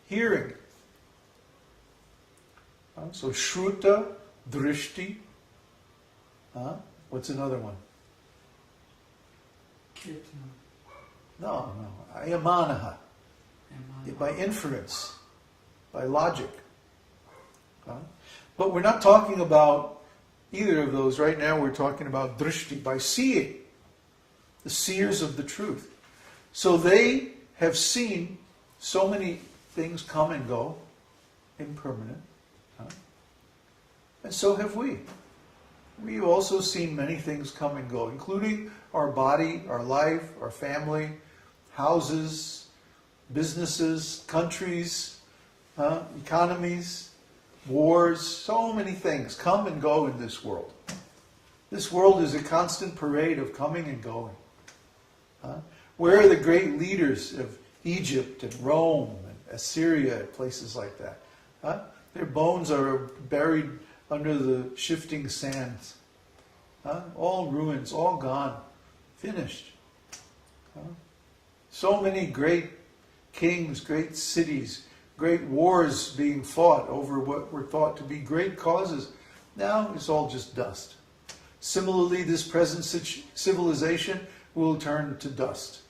hearing. So Shruta, Drishti. What's another one? No. Ayamanaha. By inference, by logic. But we're not talking about either of those. Right now we're talking about drishti, by seeing. The seers of the truth. So they have seen so many things come and go, impermanent. And so have we. We've also seen many things come and go, including our body, our life, our family, houses, businesses, countries, economies, wars, so many things come and go in this world. This world is a constant parade of coming and going. Where are the great leaders of Egypt and Rome and Assyria and places like that? Their bones are buried under the shifting sands. All ruins, all gone, finished. So many great kings, great cities, great wars being fought over what were thought to be great causes. Now it's all just dust. Similarly, this present civilization will turn to dust.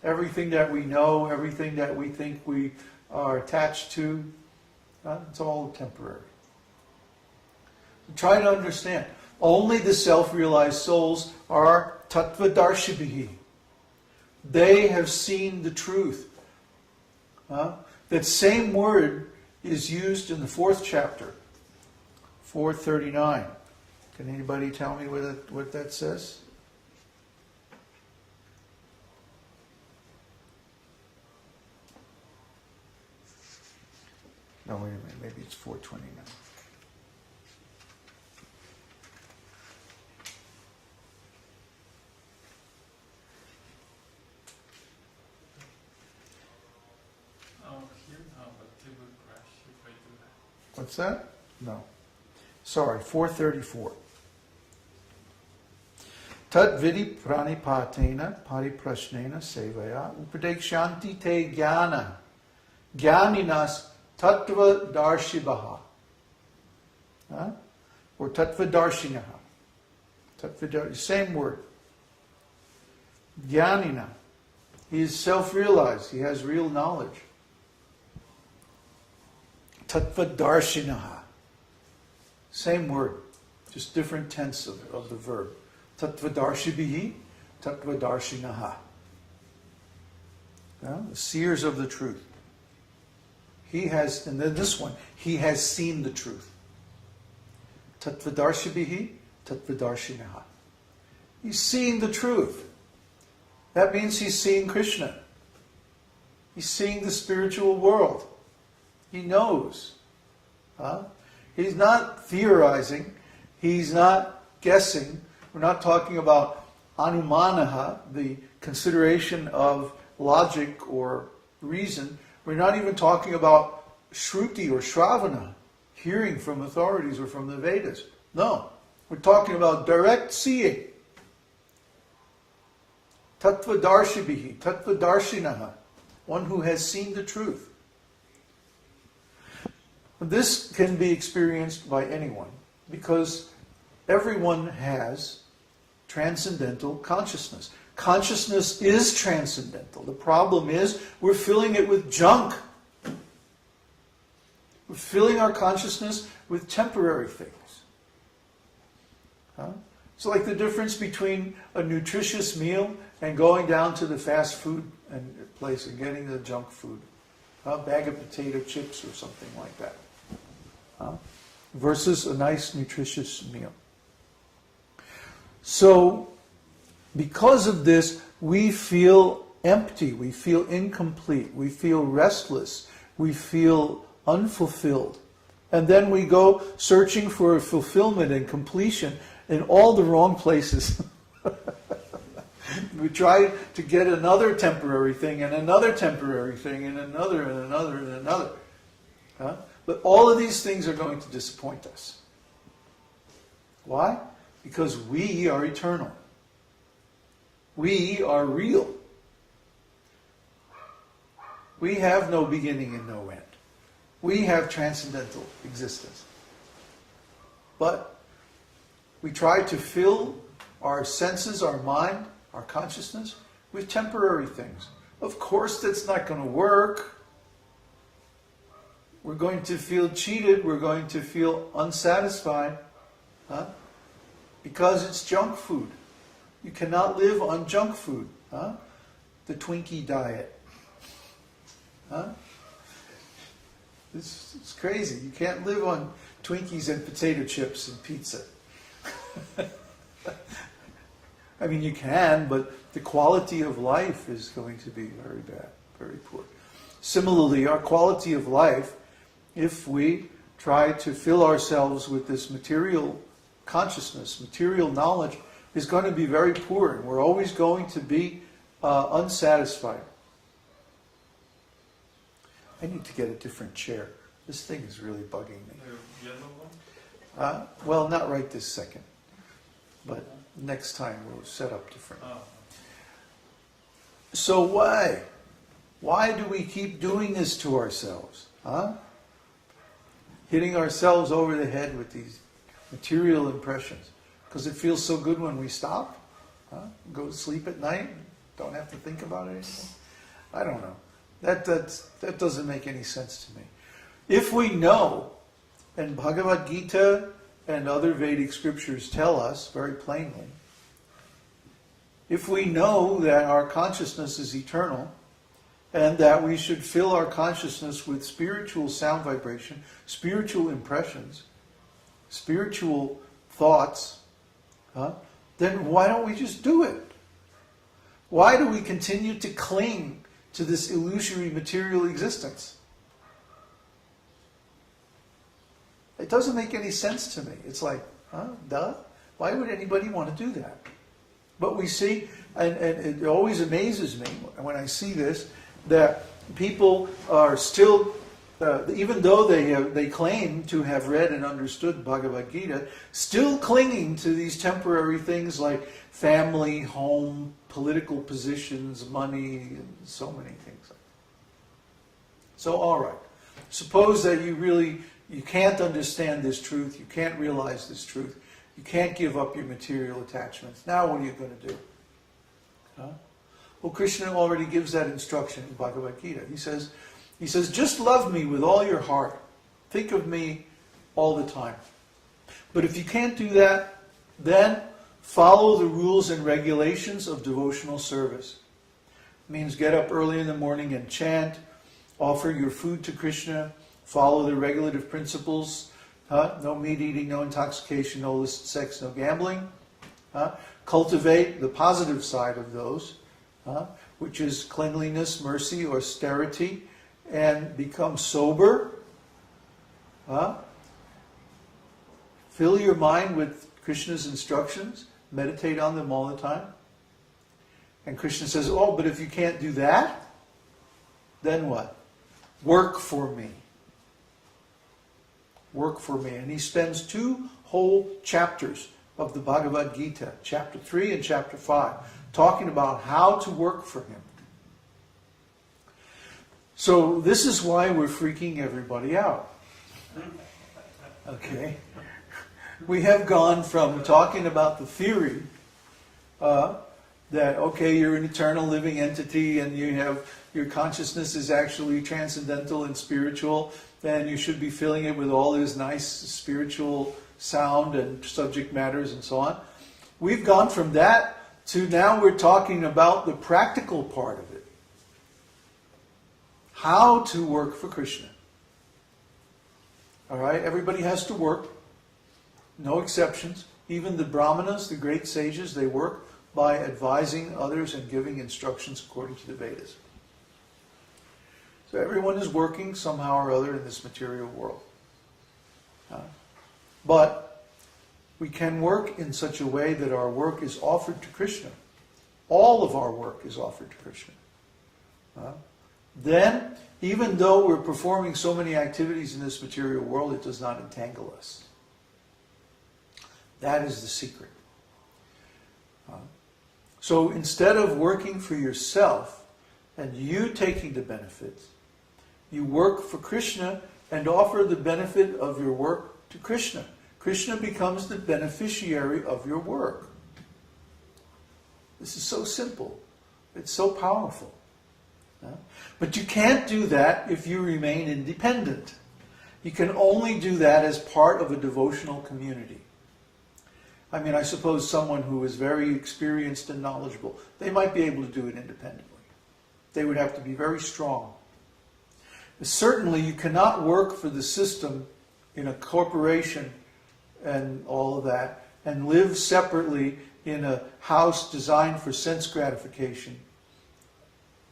Everything that we know, everything that we think we are attached to, it's all temporary. Try to understand. Only the self-realized souls are tattvadarshibihi. They have seen the truth. That same word is used in the 4th chapter, 439. Can anybody tell me what that says? No, wait a minute. Maybe it's 429. What's that? No. Sorry, 434. Tat vidi pranipatena pariprashnena sevaya upadekshanti te jnana jnaninas tattva darshibaha. Or tattva darshinaha. Same word. Jnanina. He is self-realized. He has real knowledge. Tattvadarsinaha. Same word, just different tense of the verb. Tattvadarshibihi, tattvadarsinaha. The seers of the truth. He has, and then this one, he has seen the truth. Tattvadarshibihi, tattvadarsinaha. He's seeing the truth. That means he's seeing Kṛṣṇa. He's seeing the spiritual world. He knows. He's not theorizing. He's not guessing. We're not talking about anumanaha, the consideration of logic or reason. We're not even talking about shruti or shravana, hearing from authorities or from the Vedas. No. We're talking about direct seeing. Tattvadarshibihi, tattvadarsinaha, one who has seen the truth. This can be experienced by anyone because everyone has transcendental consciousness. Consciousness is transcendental. The problem is we're filling it with junk. We're filling our consciousness with temporary things. It's like the difference between a nutritious meal and going down to the fast food place and getting the junk food. A bag of potato chips or something like that. Versus a nice nutritious meal. So, because of this, we feel empty, we feel incomplete, we feel restless, we feel unfulfilled. And then we go searching for fulfillment and completion in all the wrong places. We try to get another temporary thing and another temporary thing and another and another and another. But all of these things are going to disappoint us. Why? Because we are eternal. We are real. We have no beginning and no end. We have transcendental existence. But we try to fill our senses, our mind, our consciousness with temporary things. Of course that's not going to work. We're going to feel cheated. We're going to feel unsatisfied. Because it's junk food. You cannot live on junk food. The Twinkie diet. It's crazy. You can't live on Twinkies and potato chips and pizza. I mean, you can, but the quality of life is going to be very bad, very poor. Similarly, our quality of life, if we try to fill ourselves with this material consciousness, material knowledge, is going to be very poor, and we're always going to be unsatisfied. I need to get a different chair. This thing is really bugging me. The yellow one? Well, not right this second, but next time we'll set up different. Oh. So why? Why do we keep doing this to ourselves? Hitting ourselves over the head with these material impressions. Because it feels so good when we stop. Go to sleep at night. Don't have to think about it anymore. I don't know. That doesn't make any sense to me. If we know, and Bhagavad-gītā and other Vedic scriptures tell us very plainly, if we know that our consciousness is eternal, and that we should fill our consciousness with spiritual sound vibration, spiritual impressions, spiritual thoughts, then why don't we just do it? Why do we continue to cling to this illusory material existence? It doesn't make any sense to me. It's like, duh? Why would anybody want to do that? But we see, and it always amazes me when I see this, that people are still, even though they claim to have read and understood Bhagavad-gītā, still clinging to these temporary things like family, home, political positions, money, and so many things like that. So, all right. Suppose that you can't understand this truth, you can't realize this truth, you can't give up your material attachments. Now what are you going to do? Well, Kṛṣṇa already gives that instruction in Bhagavad-gītā. He says, just love me with all your heart. Think of me all the time. But if you can't do that, then follow the rules and regulations of devotional service. It means get up early in the morning and chant, offer your food to Kṛṣṇa, follow the regulative principles, no meat eating, no intoxication, no illicit sex, no gambling. Cultivate the positive side of those, which is cleanliness, mercy, austerity, and become sober. Fill your mind with Krishna's instructions, meditate on them all the time. And Krishna says, oh, but if you can't do that, then what? Work for me. Work for me. And he spends 2 whole chapters of the Bhagavad-gītā, chapter 3 and chapter 5, talking about how to work for him. So this is why we're freaking everybody out. Okay? We have gone from talking about the theory that, okay, you're an eternal living entity and your consciousness is actually transcendental and spiritual, and you should be filling it with all this nice spiritual sound and subject matters and so on. We've gone from that to now we're talking about the practical part of it. How to work for Kṛṣṇa. All right, everybody has to work. No exceptions. Even the Brahmanas, the great sages, they work by advising others and giving instructions according to the Vedas. So everyone is working somehow or other in this material world. But we can work in such a way that our work is offered to Kṛṣṇa. All of our work is offered to Kṛṣṇa. Then, even though we're performing so many activities in this material world, it does not entangle us. That is the secret. So instead of working for yourself and you taking the benefits. You work for Kṛṣṇa and offer the benefit of your work to Kṛṣṇa. Kṛṣṇa becomes the beneficiary of your work. This is so simple. It's so powerful. But you can't do that if you remain independent. You can only do that as part of a devotional community. I mean, I suppose someone who is very experienced and knowledgeable, they might be able to do it independently. They would have to be very strong. Certainly, you cannot work for the system in a corporation and all of that, and live separately in a house designed for sense gratification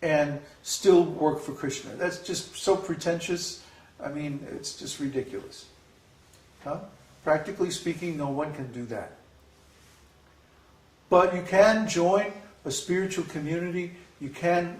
and still work for Kṛṣṇa. That's just so pretentious. I mean, it's just ridiculous. Practically speaking, no one can do that. But you can join a spiritual community. You can